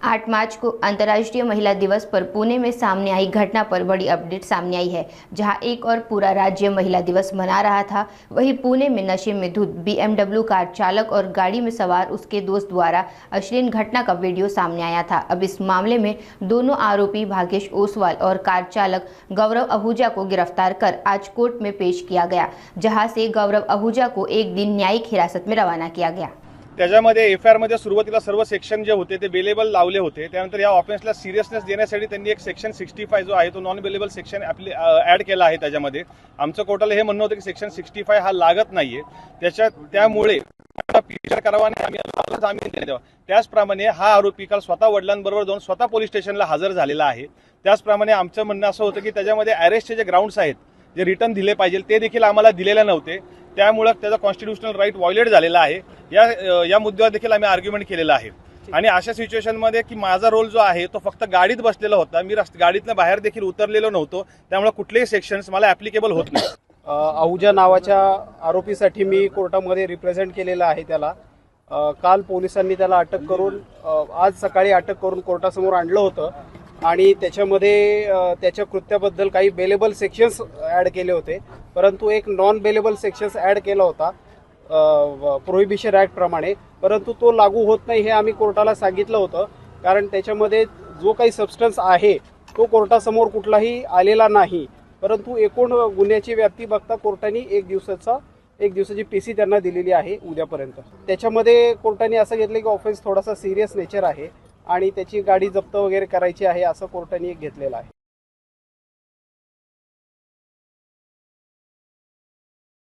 8 मार्च को अंतर्राष्ट्रीय महिला दिवस पर पुणे में सामने आई घटना पर बड़ी अपडेट सामने आई है। जहां एक और पूरा राज्य महिला दिवस मना रहा था, वहीं पुणे में नशे में धुत BMW कार चालक और गाड़ी में सवार उसके दोस्त द्वारा अश्लील घटना का वीडियो सामने आया था। अब इस मामले में दोनों आरोपी भागेश ओसवाल और कार चालक गौरव आहूजा को गिरफ्तार कर आज कोर्ट में पेश किया गया, जहां से गौरव आहूजा को एक दिन न्यायिक हिरासत में रवाना किया गया। त्याच्यामध्ये FIR मध्ये सुरुवातीला सर्व सेक्शन जे होते ते बेलेबल लावले होते। त्यानंतर या ऑफेन्सला सिरियसनेस देण्यासाठी त्यांनी एक सेक्शन 65 जो आहे तो नॉन बेलेबल सेक्शन ऍड केला आहे। त्याच्यामध्ये आमचं कोर्टाला हे म्हणणं होतं की सेक्शन 65 हा लागत नाहीये, त्यामुळे विचार करावा आणि आम्ही जामीन द्यावा। त्याचप्रमाणे हा आरोपी काल स्वतः वडिलांबरोबर जाऊन स्वतः पोलीस स्टेशनला हजर झालेला आहे। त्याचप्रमाणे आमचं म्हणणं असं होतं की त्याच्यामध्ये अरेस्टचे जे ग्राउंड्स आहेत, जे रिटर्न दिले पाहिजे ते देखील आम्हाला दिलेले नव्हते, त्यामुळे त्याचा कॉन्स्टिट्यूशनल राईट व्हायोलेट झालेला आहे। या मुद्द्यावर देखील आम्ही आर्ग्युमेंट केलेलं आहे। आणि अशा सिच्युएशनमध्ये की माझा रोल जो आहे तो फक्त गाडीत बसलेला होता, मी गाडीतनं बाहेर देखील उतरलेलो नव्हतो, त्यामुळे कुठलेही सेक्शन्स मला ऍप्लिकेबल होत नाही। आहूजा नावाच्या आरोपीसाठी मी कोर्टामध्ये रिप्रेझेंट केलेलं आहे। त्याला काल पोलिसांनी त्याला अटक करून आज सकाळी अटक करून कोर्टासमोर आणलं होतं आणि त्याच्यामध्ये त्याच्या कृत्याबद्दल काही बेलेबल सेक्शन्स ॲड केले होते, परंतु एक नॉन बेलेबल सेक्शन्स ॲड केला होता प्रोहिबिशन ॲक्ट प्रमाणे, परंतु तो लागू होत नाही हे आम्ही कोर्टाला सांगितलं होतं। कारण त्याच्यामध्ये जो काही सबस्टन्स आहे तो कोर्टासमोर कुठलाही आलेला नाही, परंतु एकूण गुन्ह्याची व्याप्ती बघता कोर्टाने एक दिवसाची PC त्यांना दिलेली आहे उद्यापर्यंत। त्याच्यामध्ये कोर्टाने असं घेतलं की ऑफेन्स थोडासा सिरियस नेचर आहे आणि त्याची गाडी जप्त वगैरे करायची आहे असं कोर्टाने घेतलेलं आहे।